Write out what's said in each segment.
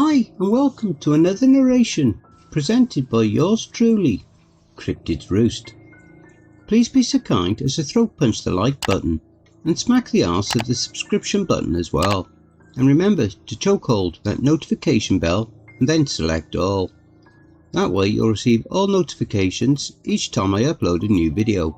Hi and welcome to another narration presented by yours truly, Cryptid's Roost. Please be so kind as to throat punch the like button and smack the arse of the subscription button as well. And remember to chokehold that notification bell and then select all. That way you'll receive all notifications each time I upload a new video.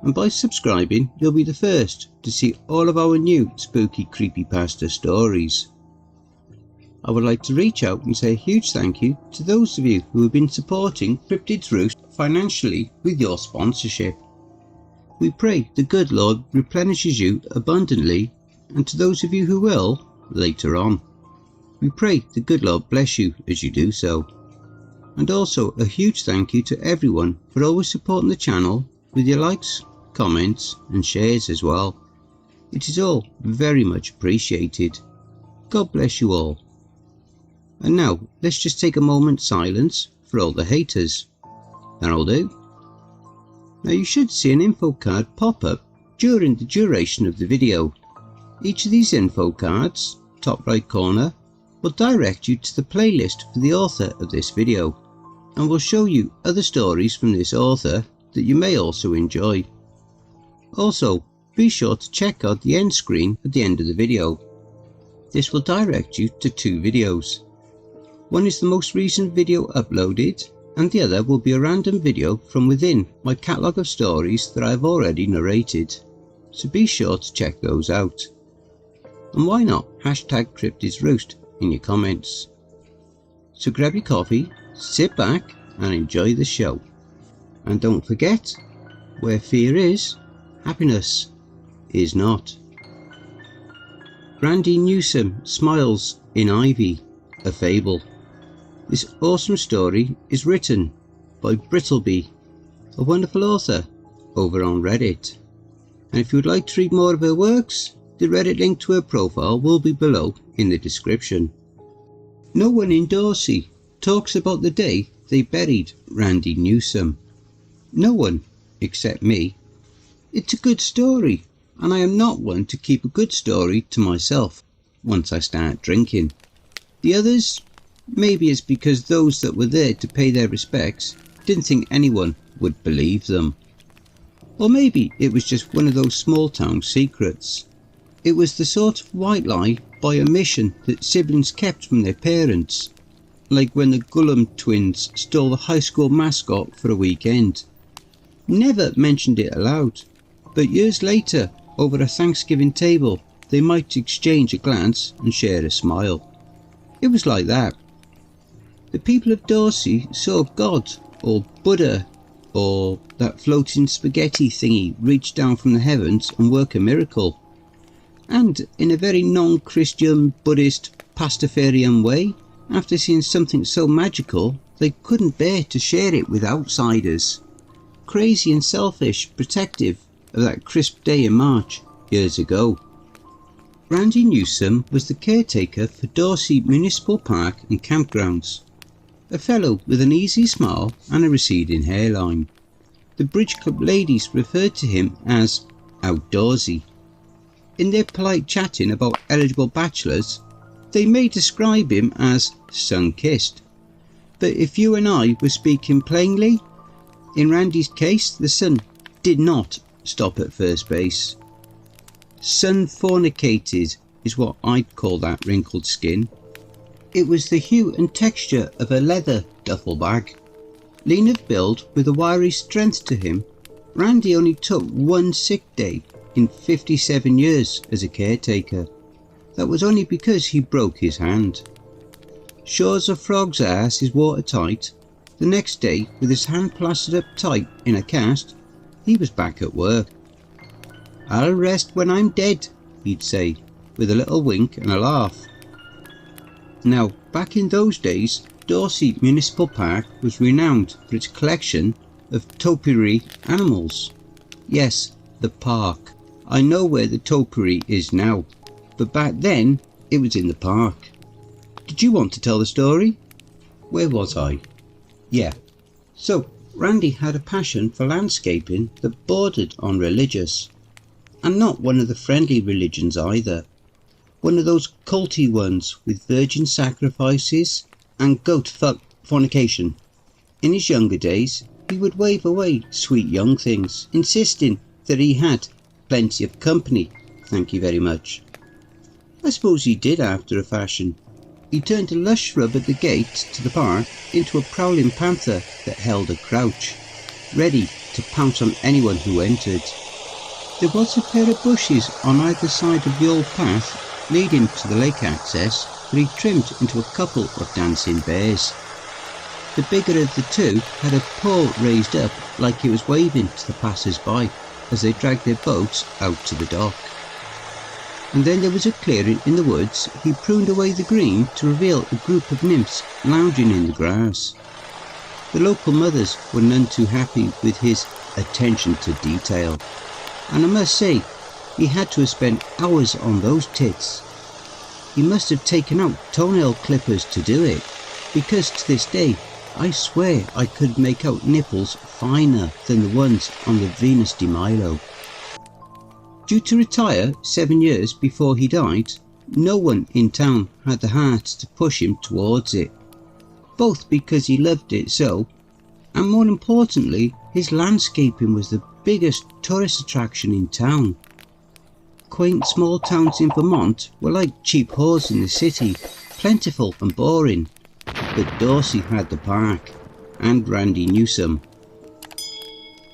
And by subscribing you'll be the first to see all of our new spooky creepypasta stories. I would like to reach out and say a huge thank you to those of you who have been supporting Cryptid's Roost financially with your sponsorship. We pray the good Lord replenishes you abundantly, and to those of you who will, later on. We pray the good Lord bless you as you do so. And also a huge thank you to everyone for always supporting the channel with your likes, comments and shares as well. It is all very much appreciated. God bless you all. And now, let's just take a moment's silence for all the haters. That'll do. Now you should see an info card pop up during the duration of the video. Each of these info cards, top right corner, will direct you to the playlist for the author of this video, and will show you other stories from this author that you may also enjoy. Also, be sure to check out the end screen at the end of the video. This will direct you to two videos. One is the most recent video uploaded, and the other will be a random video from within my catalogue of stories that I have already narrated, so be sure to check those out. And why not hashtag cryptidsroost in your comments. So grab your coffee, sit back and enjoy the show. And don't forget, where fear is, happiness is not. Randy Newsom smiles in ivy, a fable. This awesome story is written by Brittlby, a wonderful author over on Reddit. And if you would like to read more of her works, the Reddit link to her profile will be below in the description. No one in Dorsey talks about the day they buried Randy Newsom. No one, except me. It's a good story, and I am not one to keep a good story to myself once I start drinking. The others? Maybe it's because those that were there to pay their respects didn't think anyone would believe them. Or maybe it was just one of those small town secrets. It was the sort of white lie by omission that siblings kept from their parents, like when the Gullum twins stole the high school mascot for a weekend. Never mentioned it aloud, but years later, over a Thanksgiving table, they might exchange a glance and share a smile. It was like that. The people of Dorsey saw God, or Buddha, or that floating spaghetti thingy reach down from the heavens and work a miracle. And in a very non-Christian, Buddhist, Pastafarian way, after seeing something so magical, they couldn't bear to share it with outsiders. Crazy and selfish, protective of that crisp day in March, years ago. Randy Newsom was the caretaker for Dorsey Municipal Park and Campgrounds. A fellow with an easy smile and a receding hairline. The Bridge Club ladies referred to him as outdoorsy. In their polite chatting about eligible bachelors, they may describe him as sun-kissed. But if you and I were speaking plainly, in Randy's case the sun did not stop at first base. Sun-fornicated is what I'd call that wrinkled skin. It was the hue and texture of a leather duffel bag. Lean of build with a wiry strength to him, Randy only took one sick day in 57 years as a caretaker. That was only because he broke his hand. Sure as a frog's ass is watertight, the next day with his hand plastered up tight in a cast, he was back at work. "I'll rest when I'm dead," he'd say, with a little wink and a laugh. Now, back in those days, Dorsey Municipal Park was renowned for its collection of topiary animals. Yes, the park. I know where the topiary is now, but back then it was in the park. Did you want to tell the story? Where was I? Yeah. So, Randy had a passion for landscaping that bordered on religious, and not one of the friendly religions either. One of those culty ones with virgin sacrifices and goat fornication. In his younger days, he would wave away sweet young things, insisting that he had plenty of company, thank you very much. I suppose he did after a fashion. He turned a lush shrub at the gate to the park into a prowling panther that held a crouch, ready to pounce on anyone who entered. There was a pair of bushes on either side of the old path leading to the lake access that he trimmed into a couple of dancing bears. The bigger of the two had a paw raised up like he was waving to the passers-by as they dragged their boats out to the dock. And then there was a clearing in the woods. He pruned away the green to reveal a group of nymphs lounging in the grass. The local mothers were none too happy with his attention to detail, and I must say, he had to have spent hours on those tits. He must have taken out toenail clippers to do it, because to this day, I swear I could make out nipples finer than the ones on the Venus de Milo. Due to retire 7 years before he died, no one in town had the heart to push him towards it, both because he loved it so, and more importantly, his landscaping was the biggest tourist attraction in town. Quaint small towns in Vermont were like cheap whores in the city, plentiful and boring, but Dorsey had the park, and Randy Newsom.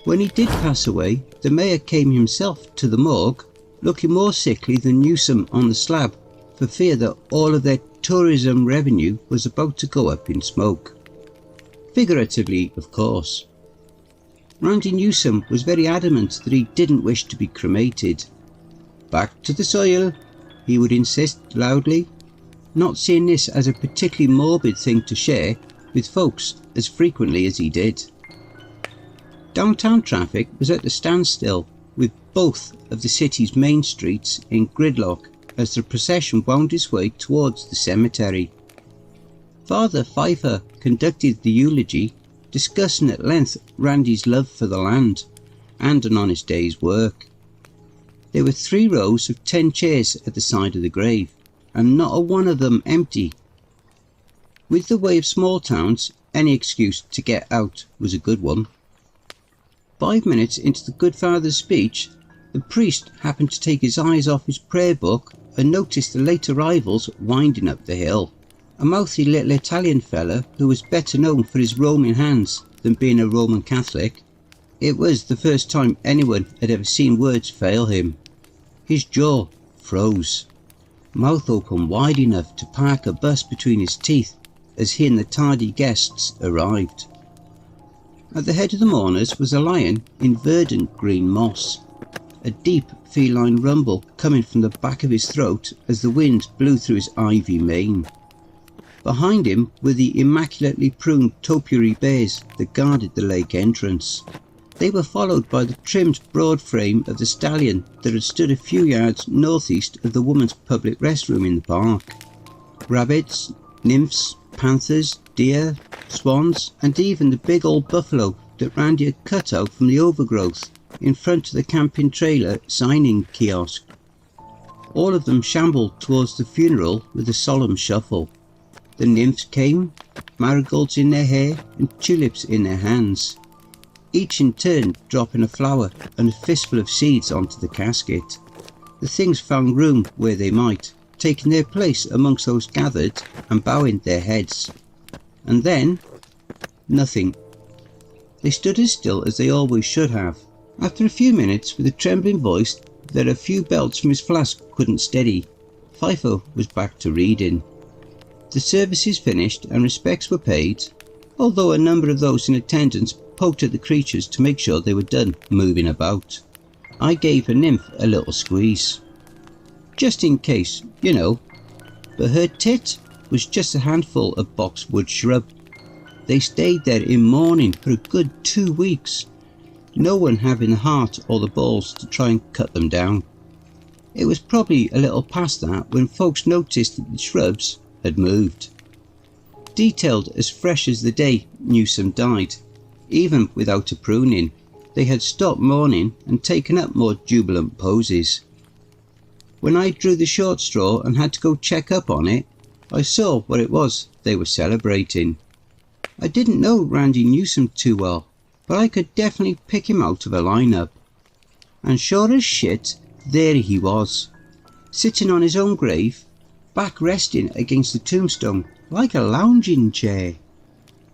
When he did pass away, the mayor came himself to the morgue, looking more sickly than Newsom on the slab, for fear that all of their tourism revenue was about to go up in smoke. Figuratively, of course. Randy Newsom was very adamant that he didn't wish to be cremated. Back to the soil, he would insist loudly, not seeing this as a particularly morbid thing to share with folks as frequently as he did. Downtown traffic was at a standstill, with both of the city's main streets in gridlock as the procession wound its way towards the cemetery. Father Pfeiffer conducted the eulogy, discussing at length Randy's love for the land and an honest day's work. There were 3 rows of 10 chairs at the side of the grave, and not a one of them empty. With the way of small towns, any excuse to get out was a good one. 5 minutes into the good father's speech, the priest happened to take his eyes off his prayer book and noticed the late arrivals winding up the hill. A mouthy little Italian fella who was better known for his Roman hands than being a Roman Catholic. It was the first time anyone had ever seen words fail him. His jaw froze, mouth open wide enough to park a bus between his teeth as he and the tardy guests arrived. At the head of the mourners was a lion in verdant green moss, a deep feline rumble coming from the back of his throat as the wind blew through his ivy mane. Behind him were the immaculately pruned topiary bears that guarded the lake entrance. They were followed by the trimmed broad frame of the stallion that had stood a few yards northeast of the woman's public restroom in the park. Rabbits, nymphs, panthers, deer, swans, and even the big old buffalo that Randy had cut out from the overgrowth in front of the camping trailer signing kiosk. All of them shambled towards the funeral with a solemn shuffle. The nymphs came, marigolds in their hair and tulips in their hands, each in turn dropping a flower and a fistful of seeds onto the casket. The things found room where they might, taking their place amongst those gathered and bowing their heads. And then, nothing. They stood as still as they always should have. After a few minutes, with a trembling voice that a few belts from his flask couldn't steady, Pfeiffer was back to reading. The services finished and respects were paid, although a number of those in attendance poked at the creatures to make sure they were done moving about. I gave a nymph a little squeeze. Just in case, you know. But her tit was just a handful of boxwood shrub. They stayed there in mourning for a good 2 weeks, no one having the heart or the balls to try and cut them down. It was probably a little past that when folks noticed that the shrubs had moved. Detailed as fresh as the day Newsom died, even without a pruning, they had stopped mourning and taken up more jubilant poses. When I drew the short straw and had to go check up on it, I saw what it was they were celebrating. I didn't know Randy Newsom too well, but I could definitely pick him out of a lineup. And sure as shit, there he was, sitting on his own grave, back resting against the tombstone like a lounging chair.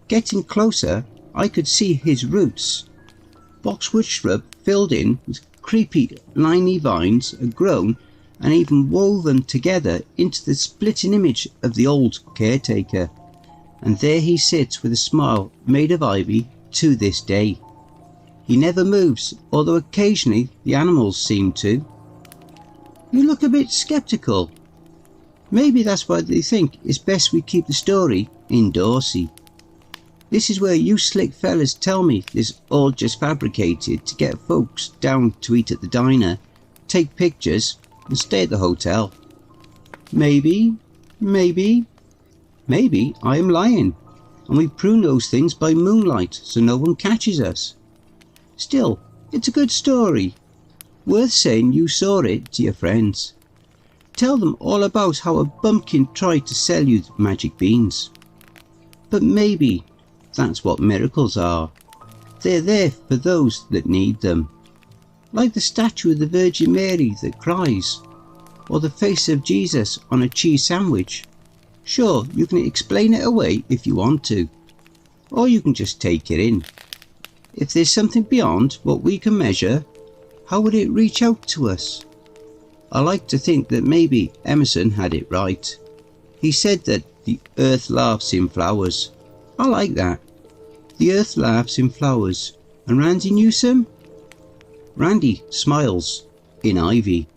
Getting closer, I could see his roots. Boxwood shrub filled in with creepy liney vines had grown and even woven together into the splitting image of the old caretaker. And there he sits with a smile made of ivy to this day. He never moves, although occasionally the animals seem to. You look a bit sceptical. Maybe that's why they think it's best we keep the story indoorsy. This is where you slick fellas tell me this all just fabricated to get folks down to eat at the diner, take pictures and stay at the hotel. Maybe I am lying, and we prune those things by moonlight so no one catches us. Still, it's a good story, worth saying you saw it to your friends. Tell them all about how a bumpkin tried to sell you the magic beans. But maybe that's what miracles are. They're there for those that need them. Like the statue of the Virgin Mary that cries, or the face of Jesus on a cheese sandwich. Sure, you can explain it away if you want to, or you can just take it in. If there's something beyond what we can measure, how would it reach out to us? I like to think that maybe Emerson had it right. He said that the earth laughs in flowers. I like that. The earth laughs in flowers. And Randy Newsom? Randy smiles in ivy.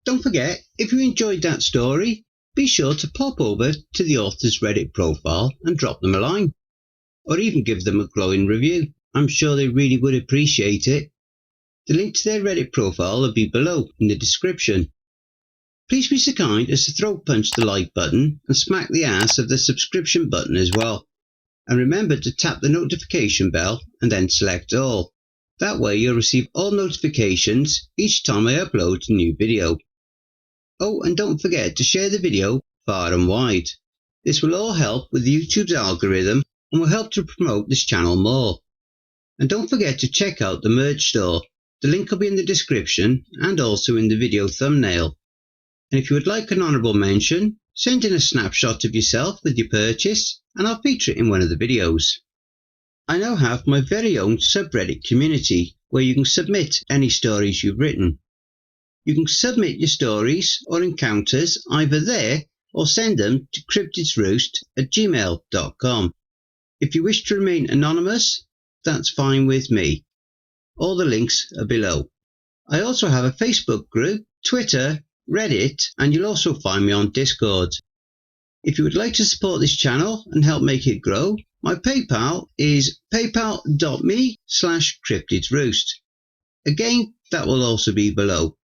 Don't forget, if you enjoyed that story, be sure to pop over to the author's Reddit profile and drop them a line. Or even give them a glowing review. I'm sure they really would appreciate it. The link to their Reddit profile will be below in the description. Please be so kind as to throat punch the like button and smack the ass of the subscription button as well. And remember to tap the notification bell and then select all. That way you'll receive all notifications each time I upload a new video. Oh, and don't forget to share the video far and wide. This will all help with YouTube's algorithm and will help to promote this channel more. And don't forget to check out the merch store. The link will be in the description and also in the video thumbnail. And if you would like an honourable mention, send in a snapshot of yourself with your purchase and I'll feature it in one of the videos. I now have my very own subreddit community where you can submit any stories you've written. You can submit your stories or encounters either there or send them to cryptidsroost@gmail.com. If you wish to remain anonymous, that's fine with me. All the links are below. I also have a Facebook group, Twitter, Reddit, and you'll also find me on Discord. If you would like to support this channel and help make it grow, my PayPal is paypal.me/cryptidsroost. Again, that will also be below.